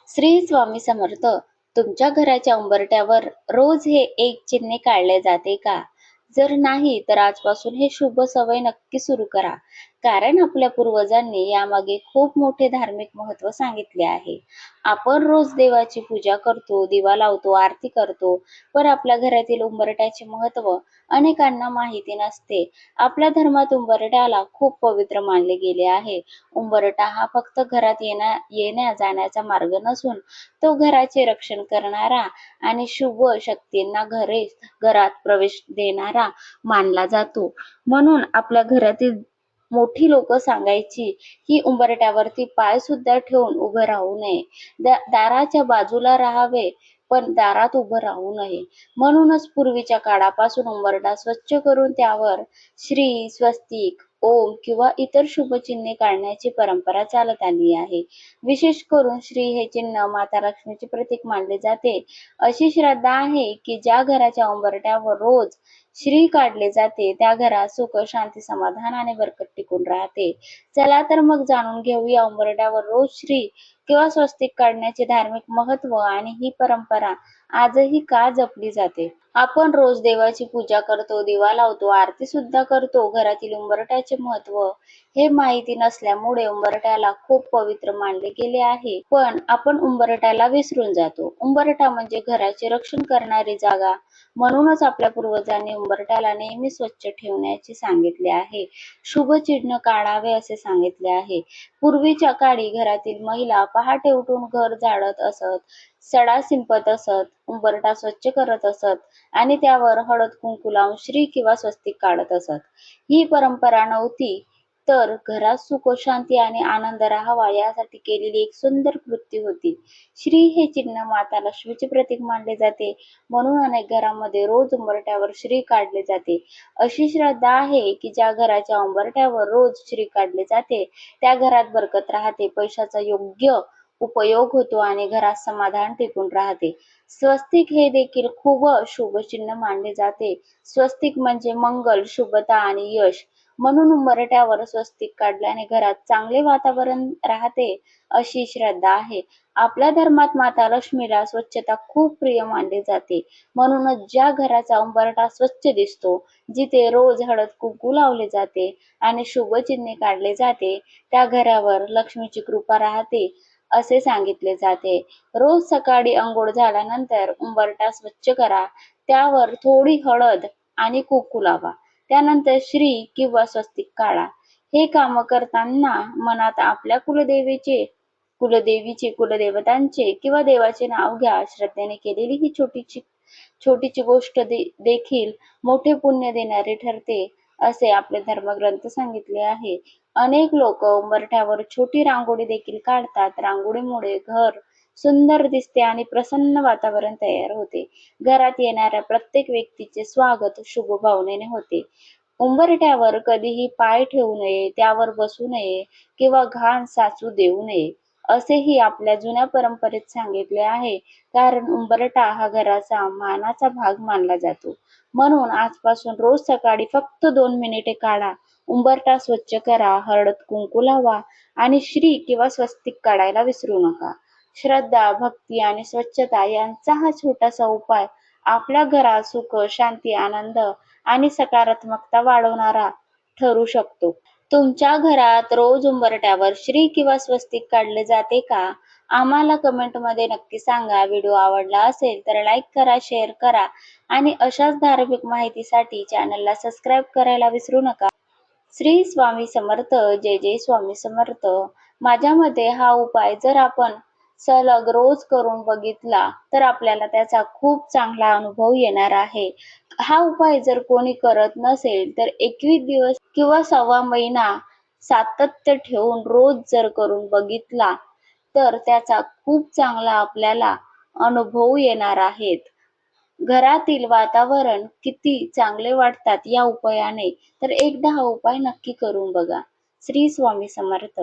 श्री स्वामी समर्थ. तुमच्या घराच्या उंबरठ्यावर रोज हे एक चिन्ह काढले जाते का? जर नाही तर आजपासून हे शुभ सवय नक्की सुरू करा. कारण आपल्या पूर्वजांनी यामागे खूप मोठे धार्मिक महत्त्व सांगितले आहे. आपण रोज देवाची पूजा करतो, दिवा लावतो, आरती करतो, पण आपल्या घरातील उंबरठ्याचे महत्त्व अनेकांना माहिती नसते. आपल्या धर्मात उंबरठ्याला खूप पवित्र मानले गेले आहे. उंबरठा हा फक्त घरात येण्या जाण्याचा मार्ग नसून तो घराचे रक्षण करणारा आणि शुभ शक्तींना घरात प्रवेश देणारा मानला जातो. म्हणून आपल्या घरातील मोठी लोक सांगायची की उंबरठ्यावरती पाय सुद्धा ठेवून उभं राहू नये. दाराच्या बाजूला राहावे, पण दारात उभं राहू नये. म्हणूनच पूर्वीच्या काळापासून उंबरठा स्वच्छ करून त्यावर श्री, स्वस्तिक, ओम किंवा इतर शुभचिन्हे काढण्याची परंपरा चालत आली आहे. विशेष करून श्री हे चिन्ह माता लक्ष्मीचे प्रतीक मानले जाते. अशी श्रद्धा आहे की ज्या घराच्या उंबरठ्यावर रोज श्री काढले जाते त्या घरात सुख, शांती, समाधान आणि बरकत टिकून राहते. चला तर मग जाणून घेऊया उंबरठ्यावर रोज श्री किंवा स्वस्तिक काढण्याचे धार्मिक महत्त्व आणि ही परंपरा आजही का जपली जाते. आपण रोज देवाची पूजा करतो, दिवा लावतो, आरती सुद्धा करतो. घरातील उंबरठ्याचे महत्त्व हे माहिती नसल्यामुळे उंबरठ्याला खूप पवित्र मानले गेले आहे. पण आपण उंबरठ्याला विसरून जातो. उंबरठा म्हणजे घराचे रक्षण करणारी जागा. म्हणूनच आपल्या पूर्वजांनी उंबरठ्याला नेहमी स्वच्छ ठेवण्याचे सांगितले आहे. शुभ चिन्ह काढावे असे सांगितले आहे. पूर्वीच्या काळी घरातील महिला पहाटे उठून घर झाडत असत, सडा शिंपत असत, उंबरठा स्वच्छ करत असत आणि त्यावर हळद कुंकू लावून श्री किंवा स्वस्तिक काढत असत. ही परंपरा नव्हती तर घरात सुख, शांती आणि आनंद राहावा यासाठी केलेली एक सुंदर कृती होती. श्री हे चिन्ह माता लक्ष्मीचे प्रतीक मानले जाते. म्हणून अनेक घरांमध्ये रोज उंबरठ्यावर श्री काढले जाते. अशी श्रद्धा आहे की ज्या घराच्या उंबरठ्यावर रोज श्री काढले जाते त्या घरात बरकत राहते, पैशाचा योग्य उपयोग होतो आणि घरात समाधान टिकून राहते. स्वस्तिक हे देखील खूप शुभ चिन्ह मानले जाते. स्वस्तिक म्हणजे मंगल, शुभता आणि यश. म्हणून उंबरठ्यावर स्वस्तिक काढल्याने घरात चांगले वातावरण राहते अशी श्रद्धा आहे. आपल्या धर्मात माता लक्ष्मीला स्वच्छता खूप प्रिय मानले जाते. म्हणूनच ज्या घराचा उंबरठा स्वच्छ दिसतो, जिथे रोज हळद कुंकू लावले जाते आणि शुभ चिन्हे काढले जाते त्या घरावर लक्ष्मीची कृपा राहते असे सांगितले जाते. रोज सकाळी अंघोळ झाल्यानंतर उंबरठा स्वच्छ करा, त्यावर थोडी हळद आणि कुंकू लावा. त्यानंतर श्री किंवा स्वस्तिक काढा. हे काम करताना मनात आपल्या कुलदेवीचे, कुलदेवतांचे किंवा देवाचे नाव घ्या. श्रद्धेने केलेली ही छोटीची गोष्ट देखील मोठे पुण्य देणारी ठरते असे आपले धर्मग्रंथ सांगितले आहे. अनेक लोक उंबरठ्यावर छोटी रांगोळी देखील काढतात. रांगोळीमुळे घर सुंदर दिसते आणि प्रसन्न वातावरण तयार होते. घरात येणाऱ्या प्रत्येक व्यक्तीचे स्वागत शुभ भावनेने होते. उंबरठ्यावर कधीही पाय ठेवू नये, त्यावर बसू नये किंवा घाण साचू देऊ नये असेही आपल्या जुन्या परंपरेत सांगितले आहे. कारण उंबरठा हा घराचा मानाचा भाग मानला जातो. म्हणून आजपासून रोज सकाळी फक्त 2 मिनिटे काढा, उंबरठा स्वच्छ करा, हळद कुंकू लावा आणि श्री किंवा स्वस्तिक काढायला विसरू नका. श्रद्धा, भक्ती आणि स्वच्छता यांचा हा छोटासा उपाय आपल्या घरात सुख, शांती, आनंद आणि सकारात्मकता वाढवणारा ठरू शकतो. तुमच्या घरात रोज उंबरठ्यावर श्री किंवा स्वस्तिक काढले जाते का? आम्हाला कमेंटमध्ये नक्की सांगा. व्हिडिओ आवडला असेल तर लाईक करा, शेअर करा आणि अशाच धार्मिक माहितीसाठी चॅनलला सबस्क्राईब करायला विसरू नका. श्री स्वामी समर्थ. जय जय स्वामी समर्थ. माझ्या मते हा उपाय जर आपण सलग रोज करून बघितला तर आपल्याला त्याचा खूप चांगला अनुभव येणार आहे. हा उपाय जर कोणी करत नसेल तर 21 दिवस किंवा सव्वा महिना सातत्य ठेवून रोज जर करून बघितला तर त्याचा खूप चांगला आपल्याला अनुभव येणार आहेत. घरातील वातावरण किती चांगले वाटतात या उपायाने, तर एकदा हा उपाय नक्की करून बघा. श्री स्वामी समर्थ.